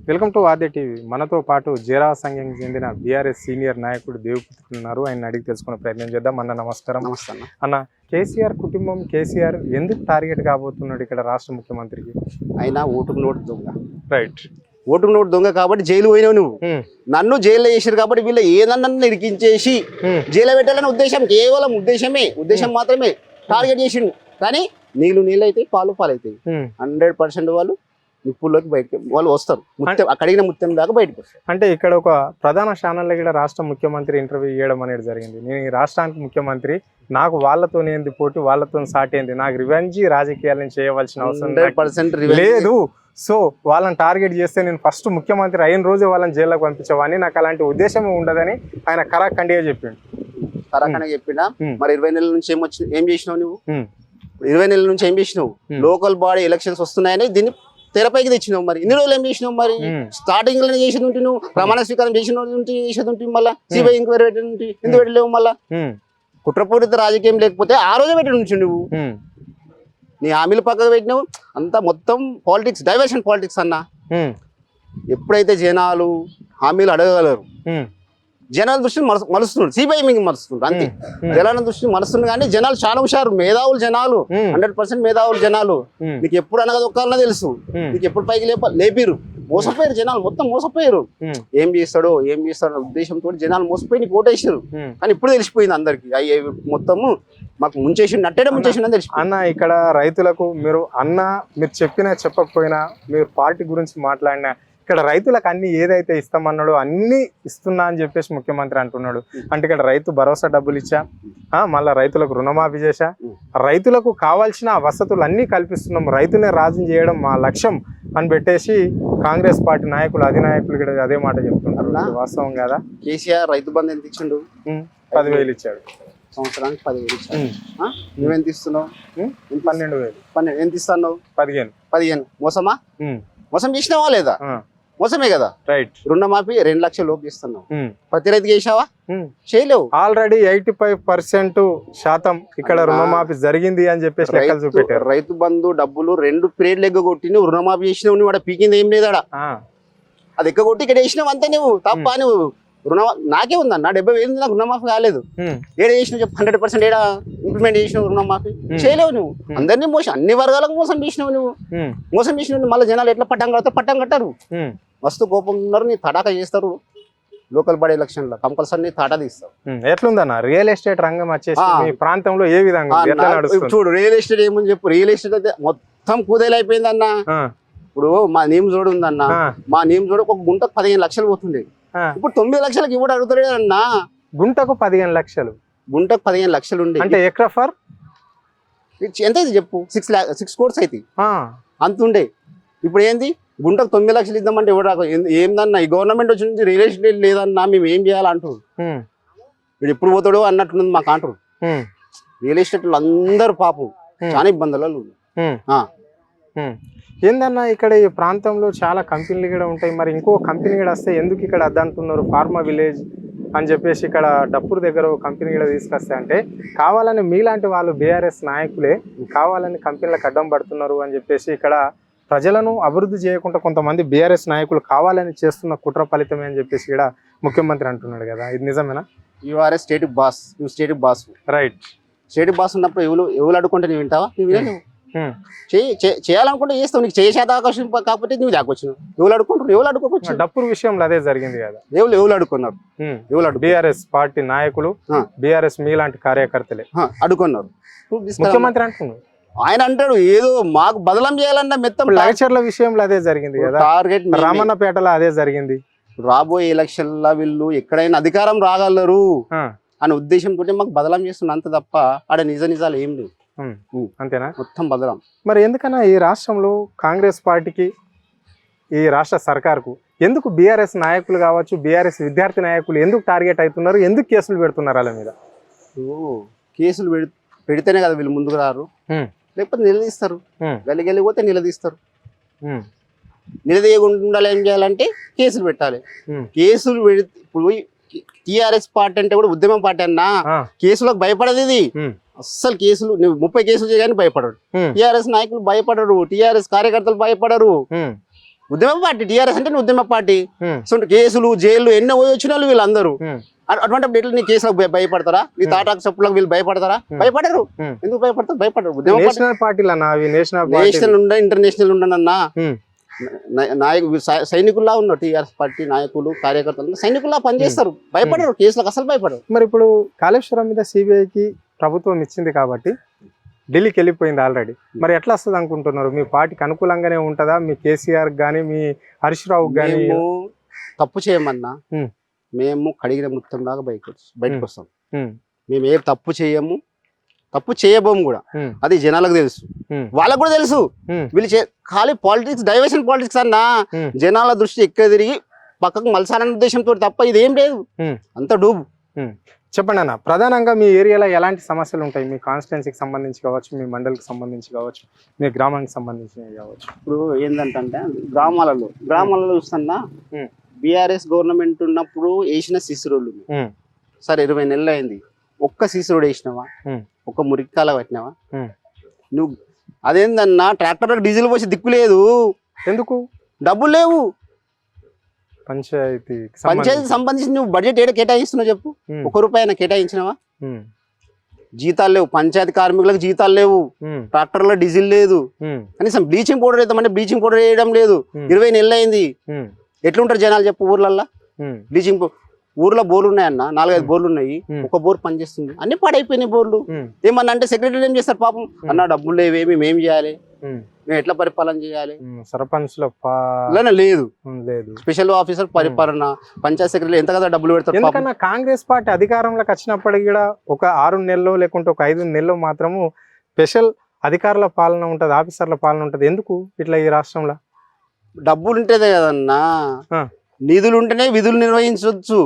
Welcome to Aadya TV. మనతో పాటు జేరా సంఘానికి చెందిన బీఆర్ఎస్ సీనియర్ నాయకుడు దేవపుత్రులు ఉన్నారు. ఆయన అడిగి తెలుసుకునే ప్రయత్నం చేద్దాం. అన్న నమస్కారం. నమస్తే అన్న, కేసీఆర్ కుటుంబం, కేసీఆర్ ఎందుకు టార్గెట్ కాబోతున్నాడు ఇక్కడ రాష్ట్ర ముఖ్యమంత్రికి? అయినా ఓటుకు నోటు దొంగ. రైట్. ఓటుకు నోటు దొంగ కాబట్టి జైలు పోయినావు నువ్వు. నన్ను జైల్లో చేసారు కాబట్టి వీళ్ళు ఏదన్నా ఇరికించేసి జైలు పెట్టాలనే ఉద్దేశం, కేవలం ఉద్దేశం మాత్రమే టార్గెట్ చేసిండు. కానీ నీళ్ళు అయితే పాలు అవుతాయి. 100% వాళ్ళు నిప్పుల్లోకి బయటకి వాళ్ళు వస్తారు. అడిగిన ముత్యం దాకా బయటకు వస్తారు. అంటే ఇక్కడ ఒక ప్రధాన ఛానల్లో కూడా రాష్ట్ర ముఖ్యమంత్రి ఇంటర్వ్యూ ఇవ్వడం అనేది జరిగింది. నేను ఈ రాష్ట్రానికి ముఖ్యమంత్రి, నాకు వాళ్ళతో ఏంది పోటీ, వాళ్ళతో సాటి ఏంది, నాకు రివెంజ్ రాజకీయాలను చేయవలసిన అవసరం 100% లేదు. సో వాళ్ళని టార్గెట్ చేస్తే నేను ఫస్ట్ ముఖ్యమంత్రి అయిన రోజే వాళ్ళని జైల్లోకి పంపించేవాడిని, నాకు అలాంటి ఉద్దేశం ఉండదని ఆయన కరాఖండిగా చెప్పిండు. చెప్పిండా? మరి 20 నెలల నుంచి ఏం చేసినావు నువ్వు? 20 నెలల నుంచి ఏం చేసినావు? లోకల్ బాడీ ఎలక్షన్స్ వస్తున్నాయని దీన్ని తెరపైకి తెచ్చినావు. మరి ఇన్ని రోజులు ఏం చేసినావు? మరి స్టార్టింగ్ లో చేసేది ఉంటే, నువ్వు ప్రమాణ స్వీకారం చేసేది ఉంటే, మళ్ళీ సిబిఐ ఎంక్వైరీ పెట్టి ఎందుకు పెట్టలేవు? మళ్ళా కుట్రపూరిత రాజకీయం లేకపోతే ఆ రోజే పెట్టి నుంచి నువ్వు నీ హామీలు పక్కకు పెట్టినావు. అంతా మొత్తం పాలిటిక్స్, డైవర్షన్ పాలిటిక్స్ అన్న. ఎప్పుడైతే జనాలు హామీలు అడగగలరు, జనాల దృష్టిని మలుస్తున్నారు, సిబిఐ మీకు మలుస్తున్నారు అంతే. జనాల దృష్టిని మలుస్తున్నారు. కానీ జనాలు చాలా హుషారు, మేధావులు జనాలు, 100% మేధావులు జనాలు. నీకు ఎప్పుడు అనగదొక్కాలన్నా తెలుసు, నీకు ఎప్పుడు పైకి లేపిరు. మోసపోయారు జనాలు, మొత్తం మోసపోయారు. ఏం చేస్తాడో ఉద్దేశంతో జనాలు మోసపోయి నీకు ఓటేసారు. కానీ ఇప్పుడు తెలిసిపోయింది అందరికి, అయ్యే మొత్తము మాకు ముంచేసి నట్టేయడం ముంచేసి అని తెలిసి. అన్న, ఇక్కడ రైతులకు మీరు చెప్పినా చెప్పకపోయినా, మీరు పార్టీ గురించి మాట్లాడినా, ఇక్కడ రైతులకు అన్ని ఏదైతే ఇస్తామన్నాడో అన్ని ఇస్తున్నా అని చెప్పేసి ముఖ్యమంత్రి అంటున్నాడు. అంటే ఇక్కడ రైతు భరోసా డబ్బులు ఇచ్చా, మళ్ళీ రైతులకు రుణమాఫీ చేశా, రైతులకు కావాల్సిన వసతులు అన్నీ కల్పిస్తున్నాం, రైతునే రాజు చేయడం మా లక్ష్యం అని పెట్టేసి కాంగ్రెస్ పార్టీ నాయకులు, అధినాయకులు కూడా అదే మాట చెప్తున్నారు. వాస్తవం కదా? కేసీఆర్ రైతు బంధు ఎంత ఇచ్చిండు? 10,000 ఇచ్చాడు. సంవత్సరానికి 10,000 ఇచ్చాడు. నువ్వెంత ఇస్తున్నావు? 12,000. ఎంత ఇస్తున్నావు? 15. మోసమా? మోసం చేసినావా లేదా? మోసమే కదా. రైట్. రుణమాఫీ 2 లక్షల లోపు ఇస్తున్నావు. ప్రతి రైతుకి చేసావా? చేయలేవు. ఆల్రెడీ 85% ఇక్కడ రుణమాఫీ జరిగింది అని చెప్పేసి లెక్కలు చూపెట్టారు. రైతు బంధు డబ్బులు 2 పీరియడ్లు ఎగ్గొట్టి నువ్వు రుణమాఫీ చేసినావు. నువ్వు అక్కడ పీకింది ఏం లేదాడా? అది ఎగ్గొట్టి ఇక్కడ వేసినావు అంతే. నువ్వు తప్ప. నువ్వు నాకే ఉందన్న 70,000 నాకు రుణమాఫీ కాలేదు. ఏడ చేసినావు చెప్పు? 100% ఏడా ఇంప్లిమెంట్ చేసినావు రుణమాఫీ? చేయలేవు. నువ్వు అందరినీ అన్ని వర్గాలకు మోసం చేసినావు. నువ్వు మోసం చేసినావు. మళ్ళీ జనాలు ఎట్లా పట్టం కట్టారు. మస్తు కోపం ఉన్నారు. నీ తడాక చేస్తారు. లోకల్ బాడీ ఎలక్షన్ లో కంపల్సరీ తాటా తీస్తారు. ఎట్లుందన్న రియల్ ఎస్టేట్ రంగం వచ్చేసి మీ ప్రాంతంలో ఏ విధంగా చూడు? రియల్ ఎస్టేట్ ఏమని చెప్పు? రియల్ ఎస్టేట్ అయితే మొత్తం కూదేలైపోయింది అన్న. ఇప్పుడు మా నేమ్ జోడు ఉందన్న. మా నేమ్ జోడు ఒక గుంటకు 15 లక్షలు పోతుంది. ఇప్పుడు 9 లక్షలకి ఇవ్వడం అడుగుతాడు అన్న. గుంటకు 15 లక్షలు? గుంటకు 15 లక్షలు ఉండే. అంటే ఎకరా ఫర్ ఎంత అయితే చెప్పు? 6 crores అయితే అంత ఉండే. ఇప్పుడు ఏంది? గుంటకు 9 లక్షలు ఇద్దామంటే ఎవరు ఏందన్నా? ఈ గవర్నమెంట్ వచ్చి నుంచి రియల్ ఎస్టేట్ లేదన్నా, మేము ఏం చేయాలంటారు. వీడు ఎప్పుడు పోతాడో అన్నట్టుంది మాకు అంటారు. రియల్ ఎస్టేట్ అందరూ పాపం చాలా ఇబ్బందులు. ఏందన్నా, ఇక్కడ ఈ ప్రాంతంలో చాలా కంపెనీలు కూడా ఉంటాయి. మరి ఇంకో కంపెనీ కూడా వస్తే ఎందుకు ఇక్కడ అద్దంటున్నారు? ఫార్మా విలేజ్ అని చెప్పేసి ఇక్కడ డప్పూర్ దగ్గర కంపెనీ కూడా తీసుకొస్తే, అంటే కావాలని మీలాంటి వాళ్ళు బీఆర్ఎస్ నాయకులే కావాలని కంపెనీలకు అడ్డం పడుతున్నారు అని చెప్పేసి ఇక్కడ ప్రజలను అభివృద్ధి చేయకుండా కొంతమంది బీఆర్ఎస్ నాయకులు కావాలని చేస్తున్న కుట్ర ఫలితమే అని చెప్పేసి ఇక్కడ ముఖ్యమంత్రి అంటున్నాడు కదా. ఇది నిజమేనా? You're state boss. నువ్వు state boss. Right. State boss ఉన్నప్పుడు ఎవరు అడుకుంటే నువ్వు వింటావా? నువ్వు వినలేవు. చేయాలనుకుంటే చేస్తావు. నీకు చేసే అవకాశం కాకపోతే నువ్వు దాకొచ్చు. ఎవరు అడుకోవచ్చు? డప్పుర్ విషయంలో అదే జరిగింది కదా. ఎవరు అడుకున్నారు? బీఆర్ఎస్ పార్టీ నాయకులు, బీఆర్ఎస్ మీలాంటి కార్యకర్తలే అడుకున్నారు. ముఖ్యమంత్రి అంటున్నాడు. ఆయన అంటాడు ఏదో మాకు బదలం చేయాలన్న మెత్తం. లగచర్ల విషయంలో అదే జరిగింది కదా. టార్గెట్ రామన్నపేటలో అదే జరిగింది. రాబోయే ఎలక్షన్ల వీళ్ళు ఎక్కడైనా అధికారం రాగలరు అనే ఉద్దేశంతో మాకు బదలం చేస్తున్నా అంత తప్ప ఆడ నిజాలు ఏం లేవు. అంతేనా? మొత్తం బదలం. మరి ఎందుకన్నా ఈ రాష్ట్రంలో కాంగ్రెస్ పార్టీకి, ఈ రాష్ట్ర సర్కార్కు ఎందుకు బీఆర్ఎస్ నాయకులు కావచ్చు, బీఆర్ఎస్ విద్యార్థి నాయకులు ఎందుకు టార్గెట్ అవుతున్నారు? ఎందుకు కేసులు పెడుతున్నారు వాళ్ళ మీద? కేసులు పెడితేనే కదా వీళ్ళు ముందుకు రారు. లేకపోతే నిలదీస్తారు. గలిపోతే నిలదీస్తారు. నిలదీయకుండా ఏం చేయాలంటే కేసులు పెట్టాలి. కేసులు ఇప్పుడు టీఆర్ఎస్ పార్టీ అంటే కూడా ఉద్యమం పార్టీ అన్నా. కేసులకు భయపడదు ఇది. అస్సలు కేసులు 30 కేసులు చేయగానే భయపడరు. టీఆర్ఎస్ నాయకులు భయపడరు. టీఆర్ఎస్ కార్యకర్తలు భయపడరు. ఉద్యమ పార్టీ టీఆర్ఎస్ అంటే ఉద్యమ పార్టీ. ఉమ్, సో కేసులు జైలు ఎన్నో పోయి వచ్చిన వాళ్ళు వీళ్ళందరూ. ఉమ్, అటువంటి ఎట్లా నీ కేసులకు భయపడతారా? నీ తాటాకు చెప్పులకు వీళ్ళు భయపడతారా? భయపడరు. ఉమ్. ఎందుకు భయపడతారు? భయపడరు. ఉద్యమ పార్టీ నేషనల్ పార్టీలు అన్న అవి నేషనల్ పార్టీ నేషనల్ ఉండ ఇంటర్నేషనల్ ఉండనన్నా నాయకులు సైనికుల్లా ఉన్నారు. టీఆర్ఎస్ పార్టీ నాయకులు కార్యకర్తలు సైనికుల్లా పనిచేస్తారు. భయపడరు. కేసులకు అసలు భయపడరు. మరి ఇప్పుడు కాళేశ్వరం మీద సిబిఐకి ప్రభుత్వం ఇచ్చింది కాబట్టి ఢిల్లీకి వెళ్ళిపోయింది ఆల్రెడీ. మరి ఎట్లా వస్తుంది అనుకుంటున్నారు? మీ పార్టీకి అనుకూలంగానే ఉంటుందా? మీ కేసీఆర్ కానీ మీ హరీష్ రావుకి కానీ? మేము తప్పు చేయమన్నా మేము కడిగిన మృతంలాగా బయటకు వస్తాం. మేము ఏ తప్పు చేయము, తప్పు చేయబోము కూడా. అది జనాలకు తెలుసు, వాళ్ళకు కూడా తెలుసు. వీళ్ళు ఖాళీ పాలిటిక్స్, డైవర్షన్ పాలిటిక్స్ అన్నా జనాల దృష్టి ఎక్కువ తిరిగి పక్కకు మలసాలనే ఉద్దేశంతో తప్ప ఇదేం లేదు. అంత డూబు. చెప్పండి అన్న, ప్రధానంగా మీ ఏరియాలో ఎలాంటి సమస్యలు ఉంటాయి? మీ కాన్స్టిట్యున్సీకి సంబంధించి కావచ్చు, మీ మండలికి సంబంధించి కావచ్చు, మీ గ్రామానికి సంబంధించి కావచ్చు. ఇప్పుడు ఏంటంటే గ్రామాలలో చూస్తున్నా బీఆర్ఎస్ గవర్నమెంట్ ఉన్నప్పుడు వేసిన సీసీరోడ్లు సరే 20 నెలలు అయింది. ఒక్క సీసీరోడ్ వేసినావా? ఒక్క మురికాల పట్టినావా? నువ్వు అదేందన్నా ట్రాక్టర్ డీజిల్ పోసి దిక్కు లేదు. ఎందుకు? డబ్బులు లేవు. పంచాయతీ సంబంధించి నువ్వు బడ్జెట్ ఏడ కేటాయిస్తున్నావు చెప్పు? 1 రూపాయి అయినా కేటాయించినావా? జీతాలు లేవు. పంచాయతీ కార్మికులకు జీతాలు లేవు. ట్రాక్టర్లో డీజిల్ లేదు. కనీసం బ్లీచింగ్ పౌడర్ వేద్దామంటే బ్లీచింగ్ పౌడర్ వేయడం లేదు. 20 నెలలు అయింది. ఎట్లుంటారు జనాలు చెప్పు ఊర్లల్లో? బ్లీచింగ్ ఊర్లో బోర్లు ఉన్నాయన్న, 4-5 బోర్లు ఉన్నాయి. ఒక బోర్ పనిచేస్తుంది. అన్ని పాడైపోయినాయి బోర్లు. ఏమన్నా అంటే సెక్రటరీ ఏం చేస్తారు పాపం? అన్న డబ్బులు లేవేమి, మేమేం చేయాలి, మేము ఎట్లా పరిపాలన చేయాలి? సర్పంచ్ లేదు, స్పెషల్ ఆఫీసర్ పరిపాలన, పంచాయత్ సెక్రటరీ ఎంత కదా డబ్బులు పెడతారు. ఎందుకన్నా కాంగ్రెస్ పార్టీ అధికారంలోకి వచ్చినప్పటికీ కూడా ఒక 6 నెలలు లేకుంటే ఒక 5 నెలలు మాత్రము స్పెషల్ అధికారుల పాలన ఉంటది, ఆఫీసర్ల పాలన ఉంటది. ఎందుకు ఇట్లా ఈ రాష్ట్రంలో? డబ్బులు ఉంటేదే కదన్నా. నిధులు ఉంటేనే విధులు నిర్వహించవచ్చు.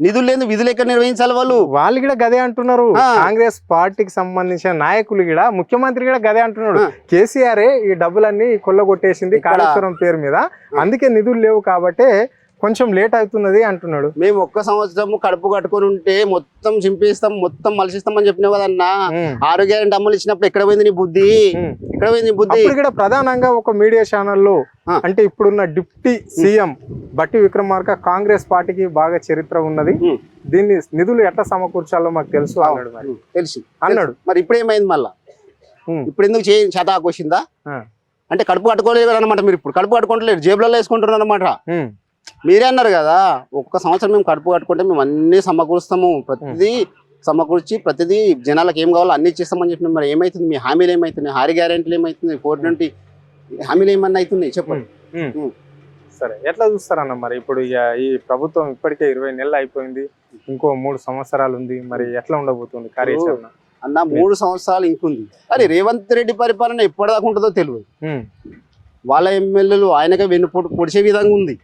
నిధులు లేదు, విధులు ఎక్కడ నిర్వహించాలి? వాళ్ళు కూడా గదే అంటున్నారు. కాంగ్రెస్ పార్టీకి సంబంధించిన నాయకులు కూడా, ముఖ్యమంత్రి కూడా గదే అంటున్నాడు. కేసీఆర్ ఈ డబ్బులన్నీ కొల్లగొట్టేసింది కాళేశ్వరం పేరు మీద, అందుకే నిధులు లేవు కాబట్టి కొంచెం లేట్ అవుతున్నది అంటున్నాడు. మేము 1 సంవత్సరం కడుపు కట్టుకొని ఉంటే మొత్తం చింపేస్తాం, మొత్తం మలిసిస్తామని చెప్పినావు కదన్నా. 6 గ్యారెంటీ అమలు ఇచ్చినప్పుడు ఎక్కడ పోయింది నీ బుద్ధి? ఎక్కడ పోయింది నీ బుద్ధి? ఇక్కడ ప్రధానంగా ఒక మీడియా ఛానల్లో అంటే ఇప్పుడున్న డిప్యూటీ సీఎం బట్టి విక్రమార్క కాంగ్రెస్ పార్టీకి బాగా చరిత్ర ఉన్నది, దీన్ని నిధులు ఎట్లా సమకూర్చాలో మాకు తెలుసు అన్నాడు. మరి తెలుసు అన్నాడు. మరి ఇప్పుడు ఏమైంది మళ్ళా? ఇప్పుడు ఎందుకు చేతాకు వచ్చిందా? అంటే కడుపు కట్టుకోలేదు అనమాట. మీరు ఇప్పుడు కడుపు కట్టుకోవట్లేదు, జేబులలో వేసుకుంటున్నారు అనమాట. మీరే అన్నారు కదా 1 సంవత్సరం మేము కడుపు కట్టుకుంటే మేము అన్ని సమకూరుస్తాము, ప్రతిదీ సమకూర్చి ప్రతిదీ జనాలకు ఏం కావాలో అన్ని ఇచ్చేస్తామని చెప్పిన. మరి ఏమైతుంది? మీ హామీలు ఏమైతున్నాయి? 6 గ్యారెంటీలు ఏమైతుంది? 420 హామీలు ఏమన్నా అవుతున్నాయి చెప్పండి. సరే, ఎట్లా చూస్తారన్న మరి ఇప్పుడు ఈ ప్రభుత్వం ఇప్పటికే 20 నెలలు అయిపోయింది, ఇంకో 3 సంవత్సరాలు ఉంది, మరి ఎట్లా ఉండబోతుంది కార్యాచరణ? అన్న 3 సంవత్సరాలు ఇంకుంది. అరే రేవంత్ రెడ్డి పరిపాలన ఎప్పటిదాకా ఉంటుందో తెలియదు. వాళ్ళ ఎమ్మెల్యేలు ఆయనకే వెన్నుపోటు పొడిచే విధంగా ఉంది.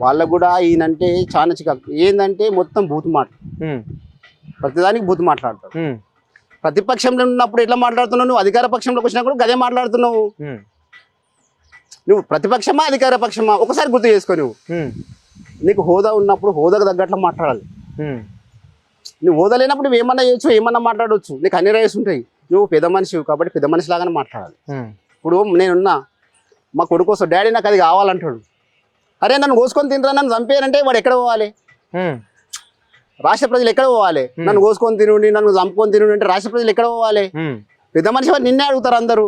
వాళ్ళకు కూడా ఈయనంటే చాలా చికాకు. ఏంటంటే మొత్తం బూత్ మాట, ప్రతిదానికి బూత్ మాట్లాడతాడు. ప్రతిపక్షంలో ఉన్నప్పుడు ఎట్లా మాట్లాడుతున్నావు? నువ్వు అధికార పక్షంలోకి వచ్చినప్పుడు గదే మాట్లాడుతున్నావు. నువ్వు ప్రతిపక్షమా అధికార పక్షమా ఒకసారి గుర్తు చేసుకో. నువ్వు నీకు హోదా ఉన్నప్పుడు హోదాకు తగ్గట్లు మాట్లాడాలి. నువ్వు హోదా లేనప్పుడు నువ్వు ఏమన్నా చేయొచ్చు, ఏమన్నా మాట్లాడవచ్చు. నీకు అన్ని రైట్స్ ఉంటాయి. నువ్వు పెద్ద మనిషి కాబట్టి పెద్ద మనిషి లాగానే మాట్లాడాలి. ఇప్పుడు నేనున్నా, మా కొడుకు వస్తాడు, డాడీ నాకు అది కావాలంటాడు. అరే నన్ను కోసుకొని తినరా, నన్ను చంపేయాలంటే వాడు ఎక్కడ పోవాలి? రాష్ట్ర ప్రజలు ఎక్కడ పోవాలి? నన్ను కోసుకొని తినుండి, నన్ను చంపుకొని తినుండి అంటే రాష్ట్ర ప్రజలు ఎక్కడ పోవాలి? పెద్ద మనిషి వారు నిన్నే అడుగుతారు అందరూ.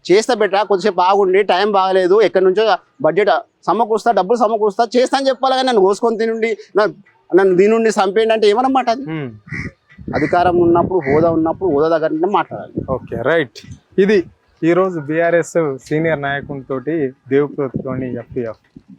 చేస్తా బెట్ట, కొద్దిసేపు బాగుండి, టైం బాగలేదు, ఎక్కడి నుంచో బడ్జెట్ సమకూరుస్తా, డబ్బులు సమకూరుస్తా, చేస్తా అని చెప్పాలి. కానీ నన్ను కోసుకొని తినుండి, నన్ను దీనుండి చంపేయండి అంటే ఏమన్నమాట? అది అధికారం ఉన్నప్పుడు, హోదా ఉన్నప్పుడు హోదా దగ్గర మాట్లాడాలి. Okay, right. ఇది ఈరోజు బీఆర్ఎస్ సీనియర్ నాయకునితోటి దేవప్రతోని FPF